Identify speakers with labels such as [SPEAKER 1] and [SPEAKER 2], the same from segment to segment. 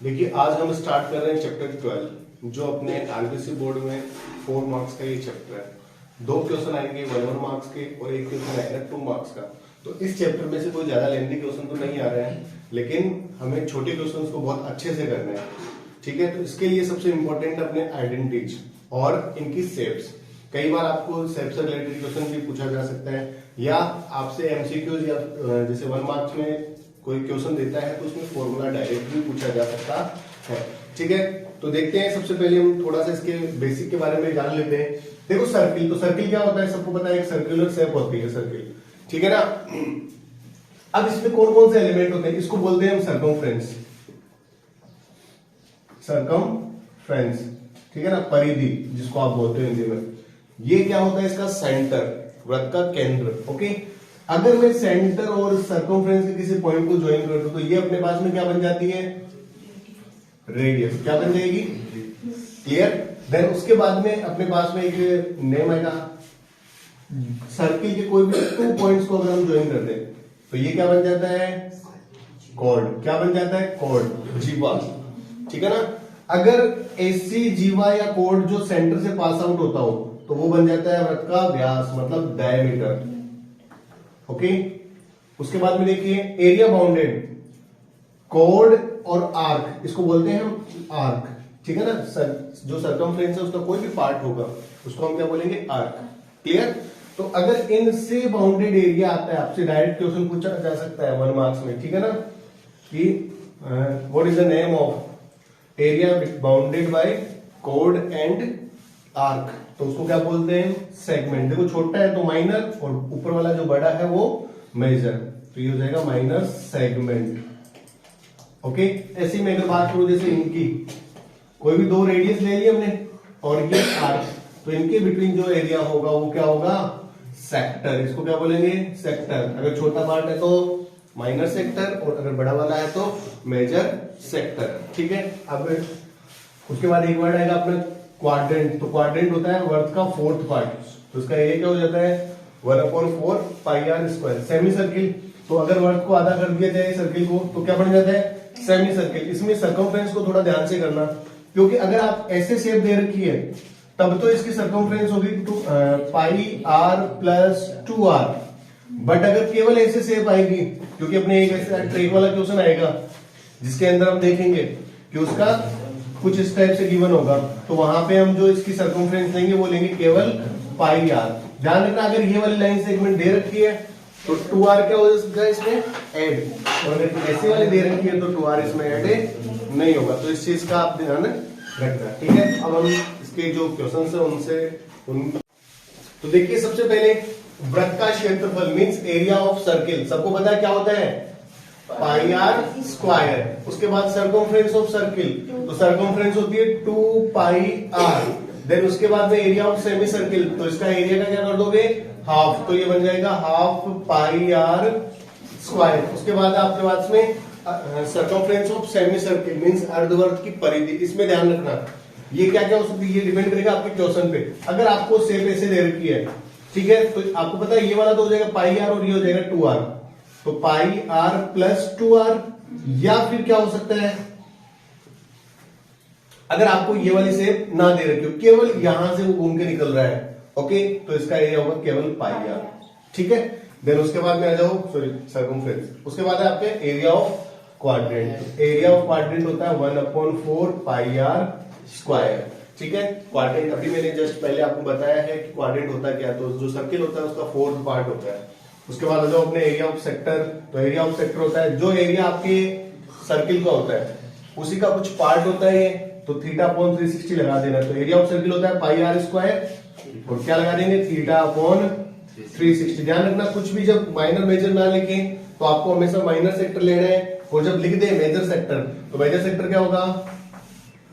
[SPEAKER 1] देखिए आज हम स्टार्ट कर रहे हैं चैप्टर 12 जो अपने आरबीसी बोर्ड में 4 मार्क्स का ये चैप्टर है। 2 क्वेश्चन आएंगे 1 मार्क्स के और एक क्वेश्चन आएगा 2 मार्क्स का। तो इस चैप्टर में से कोई ज्यादा लेंथी क्वेश्चन तो नहीं आ रहे हैं, लेकिन हमें छोटे क्वेश्चन को बहुत अच्छे से करना है। ठीक है, तो इसके लिए सबसे इंपॉर्टेंट अपने आइडेंटिटीज और इनकी शेप्स। कई बार आपको शेप से रिलेटेड क्वेश्चन भी पूछा जा सकता है, या आपसे एमसीक्यूज या जैसे 1 मार्क्स में कोई क्वेश्चन देता है तो उसमें फॉर्मूला डायरेक्ट भी पूछा जा सकता है। ठीक है, तो देखते हैं। सबसे पहले हम थोड़ा सा इसके बेसिक के बारे में जान लेते हैं। देखो सर्किल, तो सर्किल क्या होता है सबको पता है, एक सर्कुलर शेप होती है सर्किल। ठीक है ना। अब इसमें कौन कौन से एलिमेंट होते हैं, इसको बोलते हैं हम सर्कमफ्रेंस। सर्कमफ्रेंस, ठीक है ना, परिधि जिसको आप बोलते हैं हिंदी में। ये क्या होता है, इसका सेंटर, वृत्त का केंद्र। ओके, अगर मैं सेंटर और सर्कमफ्रेंस के किसी पॉइंट को ज्वाइन कर दूं तो ये अपने पास में क्या बन जाती है, रेडियस। क्या बन जाएगी, क्लियर। देन उसके बाद में अपने पास में एक नेम आएगा। सर्किल के कोई भी 2 पॉइंट्स को अगर हम ज्वाइन कर दें तो ये क्या बन जाता है, कॉर्ड। क्या बन जाता है, कॉर्ड, जीवा। ठीक है ना। अगर ऐसी जीवा या कॉर्ड जो सेंटर से पास आउट होता हो तो वो बन जाता है वृत्त का व्यास, मतलब डायमीटर। ओके, उसके बाद में देखिए एरिया बाउंडेड, कॉर्ड और आर्क, इसको बोलते हैं हम आर्क। ठीक है ना। जो सर्कमफ्रेंस है उसका कोई भी पार्ट होगा उसको हम क्या बोलेंगे, आर्क। क्लियर। तो अगर इनसे बाउंडेड एरिया आता है, आपसे डायरेक्ट क्वेश्चन पूछा जा सकता है 1 मार्क्स में। ठीक है ना, कि what is the name of area bounded by chord and arc, तो उसको क्या बोलते हैं, सेगमेंट। देखो छोटा है तो माइनर और ऊपर वाला जो बड़ा है वो मेजर, तो ये हो जाएगा माइनर सेगमेंट। ओके, ऐसी मैं अगर बात करूं जैसे इनकी कोई भी 2 रेडियस ले लिए हमने और ये आर्क, तो इनके बिटवीन जो एरिया होगा वो क्या होगा, सेक्टर। इसको क्या बोलेंगे, सेक्टर। अगर छोटा पार्ट है तो माइनर सेक्टर और अगर बड़ा वाला है तो मेजर सेक्टर। ठीक है। अब उसके बाद एक वर्ड आएगा अपना क्वाड्रेंट। तो क्वाड्रेंट होता है वर्थ का 4th पार्ट, तो इसका एरिया क्या हो जाता है 1/4 पाई आर स्क्वायर। सेमी सर्किल, तो अगर वर्थ को आधा कर दिया जाए सर्किल को तो क्या बन जाता है, सेमी सर्किल। इसमें सर्कमफ्रेंस को थोड़ा ध्यान से करना, क्योंकि अगर आप ऐसे शेप दे रखी है तब तो इसकी सर्कमफ्रेंस होगी पाई आर प्लस 2r। बट अगर केवल ऐसे शेप आएगी, क्योंकि अपने एक ऐसा ट्रेक वाला क्वेश्चन आएगा जिसके अंदर हम देखेंगे कि उसका कुछ इस टाइप से गिवन होगा, तो वहां पे हम जो इसकी सर्कमफ्रेंस लेंगे वो लेंगे केवल पाई आर। ध्यान रखना, अगर ये वाली लाइन सेगमेंट दे रखी है तो 2r क्या हो जाएगा इसमें, ऐड, और अगर ऐसी वाली दे रखी है तो 2r इसमें ऐड नहीं होगा। तो इस चीज का आप ध्यान रखना। ठीक है, अब हम इसके जो क्वेश्चन है उनसे तो देखिए सबसे पहले वृत्त का क्षेत्रफल मींस एरिया ऑफ सर्किल, सबको पता है क्या होता है, पाई आर स्क्वायर। उसके बाद सर्कमफ्रेंस ऑफ सर्किल, तो सर्कमफ्रेंस होती है 2 पाई आर। देन उसके बाद में एरिया ऑफ सेमी सर्किल, तो इसका एरिया का क्या कर दोगे, हाफ, तो ये बन जाएगा हाफ पाई आर स्क्वायर। उसके बाद आपके पास में circumference of semi circle means अर्धवर्त की परिधि। इसमें ध्यान रखना ये क्या क्या हो सकती है, ये डिपेंड करेगा आपके क्वेश्चन पे। अगर आपको शेप ऐसे दे रखी है, ठीक है, तो आपको पता है ये वाला तो हो जाएगा पाई आर और ये हो जाएगा 2r, तो पाई आर प्लस 2r। या फिर क्या हो सकता है, अगर आपको ये वाली शेप ना दे रखी हो, केवल यहां से वो घूम के निकल रहा है, ओके, तो इसका एरिया होगा केवल पाई आर। ठीक है। देन उसके बाद में आ जाओ, सॉरी सर्कमफ्रेंस। उसके बाद है आपके area of quadrant. Area of quadrant होता है 1/4 पाई आर स्क्वायर। ठीक है, क्वाड्रेंट अभी मैंने जस्ट पहले आपको बताया है कि क्वाड्रेंट होता क्या, तो जो सर्किल होता है उसका 4th पार्ट होता है। उसके बाद आ जाओ अपने एरिया ऑफ सेक्टर। तो एरिया ऑफ सेक्टर होता है जो एरिया आपके सर्किल का होता है उसी का कुछ पार्ट होता है ये, तो θ/360 लगा देना। तो एरिया ऑफ सर्किल होता है पाई आर स्क्वायर और क्या लगा देंगे, θ/360। ध्यान रखना कुछ भी जब माइनर मेजर ना लिखे तो आपको हमेशा माइनर सेक्टर लेना है, और जब लिख दे मेजर सेक्टर तो मेजर सेक्टर क्या होगा,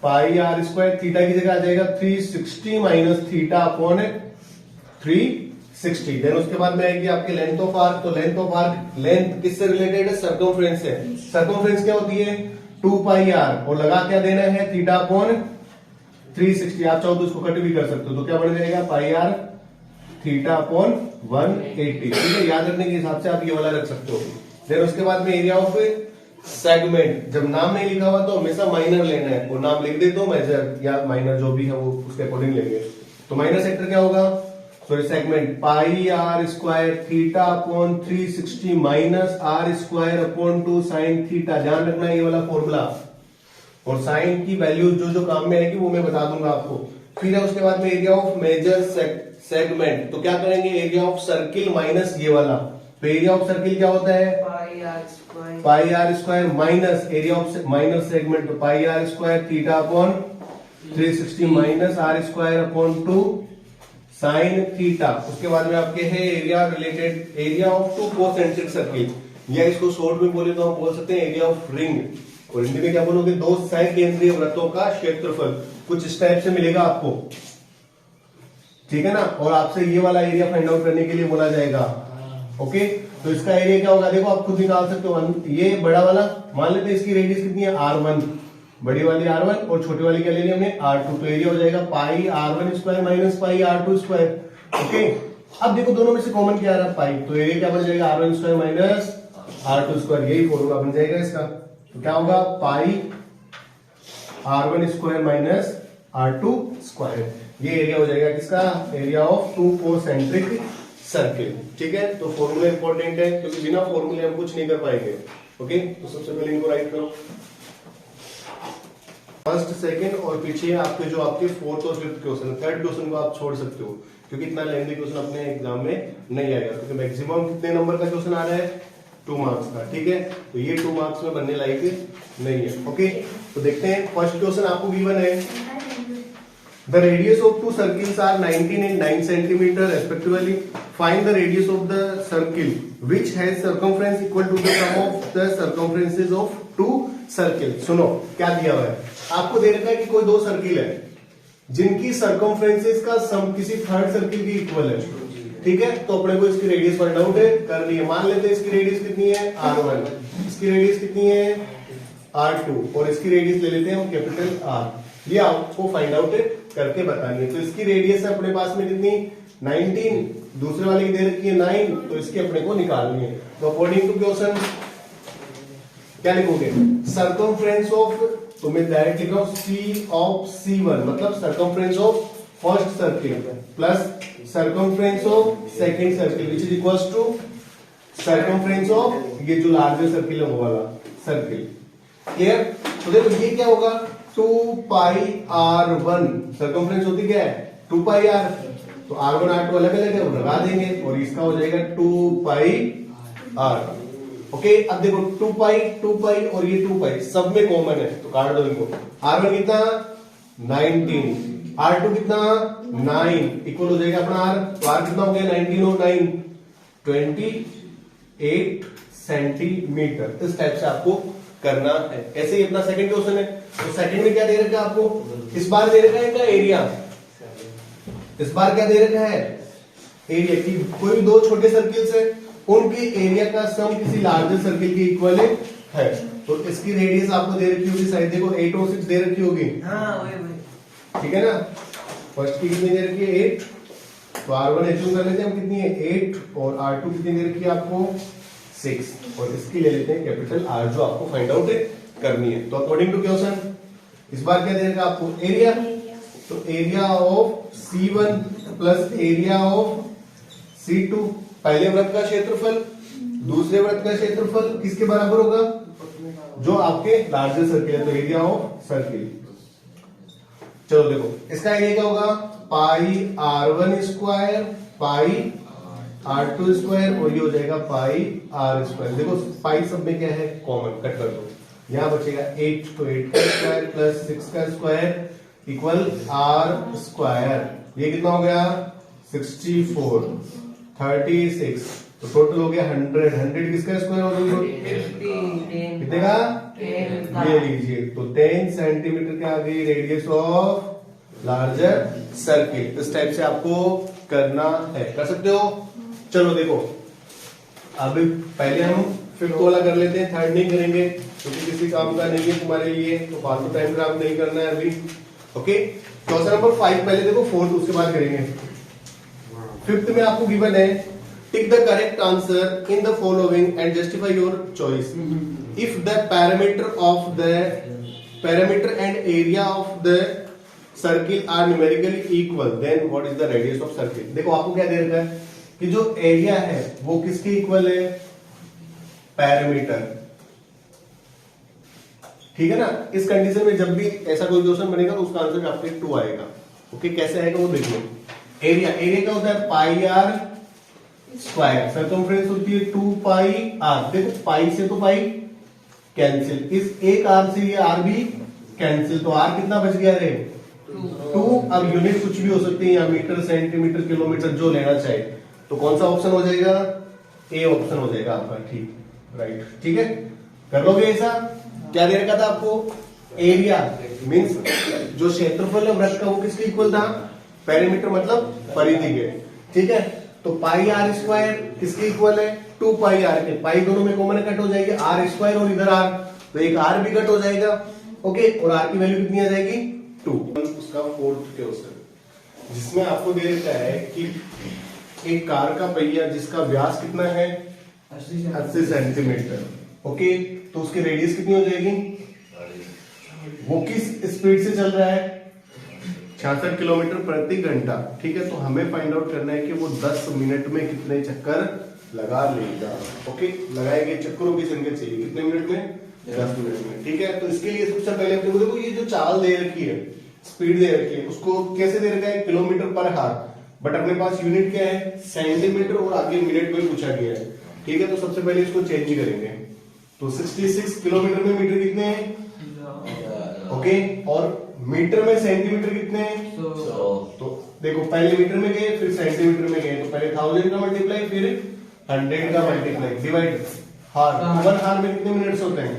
[SPEAKER 1] पाई आर स्क्वायर। थीटा की जगह आ जाएगा 360 माइनस θ/360। देन उसके बाद में आएगी आपकी लेंथ ऑफ आर्क। तो लेंथ ऑफ आर्क, लेंथ किससे रिलेटेड है, सर्कमफ्रेंस से। सर्कमफ्रेंस क्या होती है 2 पाई आर, और लगा क्या देना है θ/360। आप चाहो तो इसको कट भी कर सकते हो, तो क्या बन जाएगा पाई आर θ/180। ठीक है, याद रखने के हिसाब से आप ये वाला रख सकते हो। देन उसके बाद में एरिया ऑफ सेगमेंट। जब नाम नहीं लिखा हुआ तो हमेशा माइनर लेना है, वो नाम लिख दे तो मेजर या माइनर जो भी है वो उसके अकॉर्डिंग लेंगे। तो माइनर सेक्टर क्या होगा, sorry segment, pi r square theta upon 360 minus r square upon 2 sine theta. ध्यान रखना ये वाला फॉर्मूला, और साइन की वैल्यू जो जो काम में आएगी वो मैं बता दूंगा आपको। फिर है उसके बाद में एरिया ऑफ मेजर सेगमेंट, तो क्या करेंगे, एरिया ऑफ सर्किल माइनस ये वाला। तो एरिया ऑफ सर्किल क्या होता है, pi r square minus area of minor segment, तो pi r square theta upon 360 minus r square upon 2 sine theta. उसके बाद में आपके है area related, area of 2 concentric circle, या इसको शॉर्ट में बोले तो हम बोल सकते हैं एरिया ऑफ रिंग, और हिंदी में क्या बोलोगे, 2 सकेंद्रीय वृत्तों का क्षेत्रफल। कुछ इस टाइप से मिलेगा आपको, ठीक है ना। और आपसे ये वाला एरिया फाइंड आउट करने के लिए बोला जाएगा। ओके, तो इसका एरिया क्या होगा, देखो आप खुद निकाल सकते हो। ये बड़ा वाला मान लेते हैं, इसकी रेडियस कितनी है R1, बड़ी वाली R1 और छोटी वाली क्या ले लिया हमने R2। तो एरिया हो जाएगा पाई R1 square minus pi R2 square. Okay, अब देखो दोनों में से कॉमन क्या आ रहा है, पाई, तो एरिया क्या बन जाएगा R1 square minus R2 square, यही फॉर्मूला बन जाएगा इसका। तो क्या होगा, पाई R1 square minus R2 square, ये एरिया हो जाएगा किसका, एरिया ऑफ 2 कोसेंट्रिक सर्किल। ठीक है, तो फॉर्मूला इंपॉर्टेंट है क्योंकि बिना फॉर्मूले हम कुछ नहीं कर पाएंगे। ओके, तो सबसे पहले इनको राइट करो, फर्स्ट सेकंड, और पीछे आपके जो आपके फोर्थ और फिफ्थ क्वेश्चन, थर्ड क्वेश्चन को आप छोड़ सकते हो क्योंकि इतना लेंथी क्वेश्चन अपने एग्जाम में नहीं आएगा, क्योंकि मैक्सिमम कितने नंबर का क्वेश्चन आ रहा है, 2 मार्क्स का। ठीक है, तो ये 2 मार्क्स में बनने लायक नहीं है। ओके, तो देखते हैं फर्स्ट क्वेश्चन आपको गिवन है, the radius of 2 circles are 19 and 9 centimeter respectively. Find the radius of the circle which has circumference equal to the sum of the circumferences of 2 circles. सुनो क्या दिया हुआ है, आपको दे रखा है कि कोई 2 सर्किल है जिनकी सर्कमफ्रेंसेस का सम किसी थर्ड सर्किल की इक्वल है। ठीक है, तो अपने को इसकी रेडियस फाइंड आउट कर ली है। मान लेते हैं इसकी रेडियस कितनी है R1, इसकी रेडियस कितनी है R2, और इसकी रेडियस ले लेते हैं हम कैपिटल R। ये आपको फाइंड आउट करके बतानी है। तो इसकी रेडियस है अपने पास में कितनी 19, दूसरे वाले की दे रखी है 9, तो इसकी अपने को निकालनी है। तो अकॉर्डिंग टू क्वेश्चन क्या लिखोगे, सर्कमफ्रेंस ऑफ, तो मैं डायरेक्ट लिख रहा हूं C ऑफ C1, मतलब circumference of first circle plus circumference of second circle which is equals to circumference of ये जो लार्जर सर्किल है वो वाला सर्किल। क्लियर, तो देखो ये क्या होगा, 2 पाई R1, सर्कमफ्रेंस होती क्या है 2 पाई R, तो R1 R2 अलग अलग है वो लगा देंगे, और इसका हो जाएगा 2 पाई R। ओके, अब देखो 2 पाई और ये 2 पाई सब में कॉमन है, तो काट दो इनको। R1 कितना 19, R2 कितना 9, इक्वल हो जाएगा अपना R, तो R कितना हो गया 19 और 9 28 सेंटीमीटर। इस टाइप से आपको करना है। ऐसे ही अपना सेकंड क्वेश्चन है, तो सेकंड में क्या दे रखा है आपको, इस बार दे रखा है क्या एरिया, इस बार क्या दे रखा है एरिया की, कोई भी 2 छोटे सर्किल्स है उनकी एरिया का सम किसी लार्जर सर्किल के इक्वल है। तो इसकी रेडियस आपको दे रखी होगी शायद, देखो 8 और 6 दे रखी होगी। ठीक है ना, फर्स्ट की कितनी दे रखी है 8, तो R1 एज्यूम कर लेते हैं हम कितनी है 8, और R2 कितनी दे रखी है आपको 6, और इसकी ले लेते हैं कैपिटल R जो आपको फाइंड आउट करनी है। तो अकॉर्डिंग टू क्वेश्चन इस बार क्या देगा आपको एरिया, तो area of C1 plus area of C2, पहले वृत्त का क्षेत्रफल दूसरे वृत्त का क्षेत्रफल किसके बराबर होगा, जो आपके लार्जर सर्किल है, तो एरिया ऑफ सर्किल। चलो देखो इसका एरिया क्या होगा, पाई R1 square pi R2 square, और ये हो जाएगा पाई R स्क्वायर। देखो पाई सब में क्या है कॉमन, कट कर दो, यहां बचेगा 8, तो 8 का स्क्वायर प्लस 6 का स्क्वायर इक्वल R स्क्वायर। ये कितना हो गया 64, 36, तो टोटल हो गया 100। 100 किसका स्क्वायर हो गया कितने का, ये लीजिए, तो 10 सेंटीमीटर के आगे रेडियस ऑफ लार्जर सर्किल। इस टाइप से आपको करना है, कर सकते हो। चलो देखो अभी पहले हम फिफ्थ वाला कर लेते हैं, थर्ड नहीं करेंगे क्योंकि किसी काम का नहीं है तुम्हारे लिए, तो फालतू टाइम खराब नहीं करना है अभी। ओके, क्वेश्चन नंबर 5 पहले देखो, फोर्थ उसके बाद करेंगे। फिफ्थ में आपको गिवन है tick the correct answer in the following and justify your choice. If the parameter and area of the circle are numerically equal then what is the radius of circle. देखो आपको क्या दे रखा है कि जो एरिया है वो किसके इक्वल है, पैरामीटर, ठीक है ना। इस कंडीशन में जब भी ऐसा कोई क्वेश्चन बनेगा तो उसका आंसर आपके 2 आएगा। ओके, कैसे आएगा वो देखिए। एरिया क्या होता है, पाई आर स्क्वायर, सर्कमफ्रेंस होती है 2 पाई आर। देखो पाई से तो पाई कैंसिल, इस एक आर से ये आर भी कैंसिल, तो आर कितना बच गया रे 2। अब यूनिट कुछ भी हो सकती है, या मीटर, सेंटीमीटर, किलोमीटर, जो लेना चाहे। तो कौन सा ऑप्शन हो जाएगा, ए ऑप्शन हो जाएगा आपका, ठीक, राइट, ठीक है। कर लोगे ऐसा। क्या दे रखा था आपको, एरिया मींस जो क्षेत्रफल है वृत्त का वो किसके इक्वल था, पेरीमीटर मतलब परिधि के, ठीक है। तो पाई आर स्क्वायर किसके इक्वल है, 2 पाई आर के। पाई दोनों में कॉमन कट हो जाएगी, आर स्क्वायर और इधर आर, तो एक आर भी कट हो जाएगा। ओके, और आर की वैल्यू कितनी आ जाएगी 2। उसका फोर्थ क्वेश्चन जिसमें आपको दे रखा है कि एक कार का पहिया जिसका व्यास कितना है 80 सेंटीमीटर। ओके, तो उसकी रेडियस कितनी हो जाएगी, वो किस स्पीड से चल रहा है 66 किलोमीटर प्रति घंटा, ठीक है। तो हमें फाइंड आउट करना है कि वो 10 मिनट में कितने चक्कर लगा लेगा। ओके, लगाए गए चक्करों की संख्या चाहिए कितने मिनट में, 10 मिनट में, ठीक है। तो इसके लिए सबसे पहले अपने को देखो ये जो चाल दे रखी है, स्पीड दे रखी है, उसको कैसे दे रखा है, किलोमीटर पर हार, बट अपने पास यूनिट क्या है सेंटीमीटर और आगे मिनट में पूछा गया है, ठीक है। तो सबसे पहले इसको चेंज करेंगे। तो 66 किलोमीटर में मीटर कितने हैं, ओके, और मीटर में सेंटीमीटर कितने हैं, तो देखो पहले मीटर में गए फिर सेंटीमीटर में गए, तो पहले 1000 का मल्टीप्लाई फिर 100 का मल्टीप्लाई डिवाइड हार। 1 हार में कितने मिनट्स होते हैं,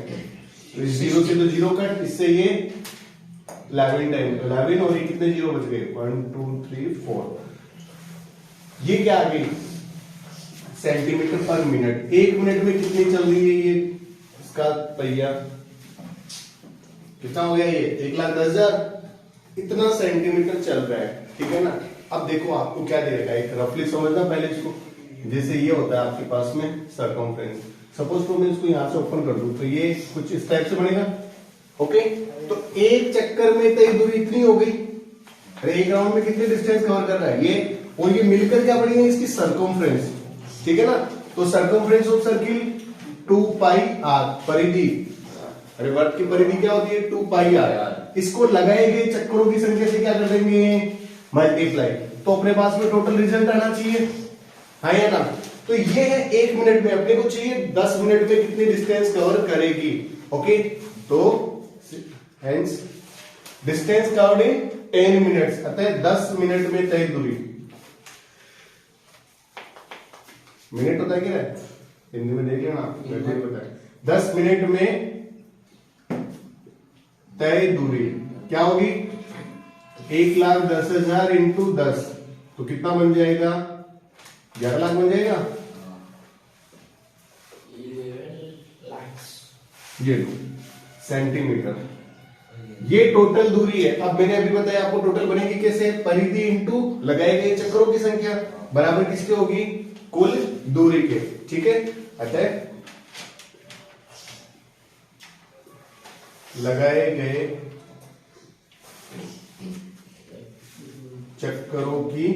[SPEAKER 1] 0 से तो 0 कट, इससे ये 11 टाइम, 11 और ये कितने 0 बच गए 1 2 3 4। ये क्या आ गई सेंटीमीटर पर मिनट। 1 मिनट में कितनी चल रही है ये इसका पहिया, कितना हो गया ये 1,10,000, इतना सेंटीमीटर चल रहा है, ठीक है ना। अब देखो आपको क्या दे रखा है, एक रफली समझना पहले इसको। जैसे ये होता है आपके पास में सर्कमफ्रेंस, सपोज तो मैं इसको यहां से ओपन कर दूं तो ये कुछ इस टाइप से बनेगा। ओके, तो एक चक्कर में तय दूरी इतनी हो गई, अरे एक राउंड में कितनी डिस्टेंस कवर कर रहा है ये, और ये मिलकर क्या बनेगी इसकी सर्कमफ्रेंस, ठीक है ना। तो circumference of circle 2 pi r, परिधि, अरे वर्ग की परिधि क्या होती है 2 पाई आर। इसको लगाए गए चक्करों की संख्या से क्या कर देंगे मल्टीप्लाई, तो अपने पास में टोटल रिजल्ट आना चाहिए, हाँ या ना। तो ये है 1 मिनट में, अपने को चाहिए 10 मिनट में कितनी डिस्टेंस कवर करेगी। ओके, तो hence distance covered in 10 minutes, अतः 10 मिनट में तय दूरी। मिनट होता है क्या, हिंदी में देख लेना, 10 मिनट में तय दूरी क्या होगी 1,10,000 इंटू 10, तो कितना बन जाएगा 11 लाख बन जाएगा। ये सेंटीमीटर, ये टोटल दूरी है। अब मैंने अभी बताया आपको टोटल बनेगी कैसे, परिधि इंटू लगाए गए चक्करों की संख्या बराबर किसके होगी, कुल दूरी के, ठीक है। अतः लगाए गए चक्करों की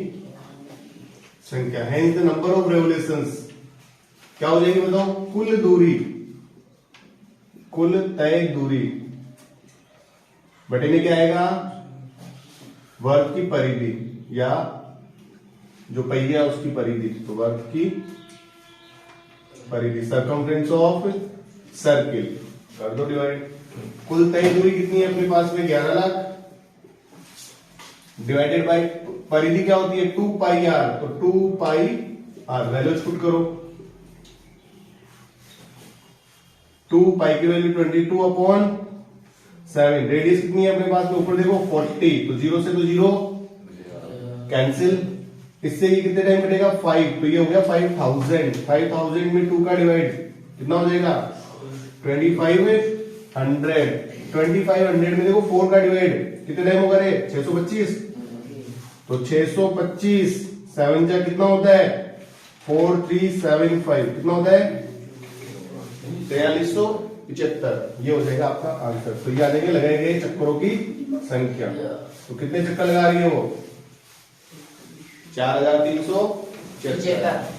[SPEAKER 1] संख्या, hence the number of revolutions क्या हो जाएगी बताओ, कुल दूरी, कुल तय दूरी बटे में क्या आएगा, वर्ग की परिधि या जो पहिया उसकी परिधि, तो वर्ग की परिधि, सर्कमफ्रेंस ऑफ सर्किल कर दो डिवाइड। कुल तय दूरी कितनी है अपने पास में 11 लाख, डिवाइडेड बाय परिधि क्या होती है 2 पाई आर, तो 2 पाई आर वैल्यूज पुट करो, 2 पाई की वैल्यू 22/7। रेडियस कितनी है अपने पास में, ऊपर देखो 40, तो 0 से तो 0 कैंसिल, इससे ये कितने टाइम कटेगा 5, तो ये हो गया 5,000। 5,000 में 2 का डिवाइड कितना हो जाएगा 2500। 2500 में देखो 4 का डिवाइड कितने टाइम होगा रे 625, तो 625 7 जा कितना होता है 4375, कितना होता है 4300 75, ये हो जाएगा आपका आंसर। तो ये आ जाएंगे लगाए गए चक्करों की संख्या। तो कितने चक्कर लगा रही है वो? 4376।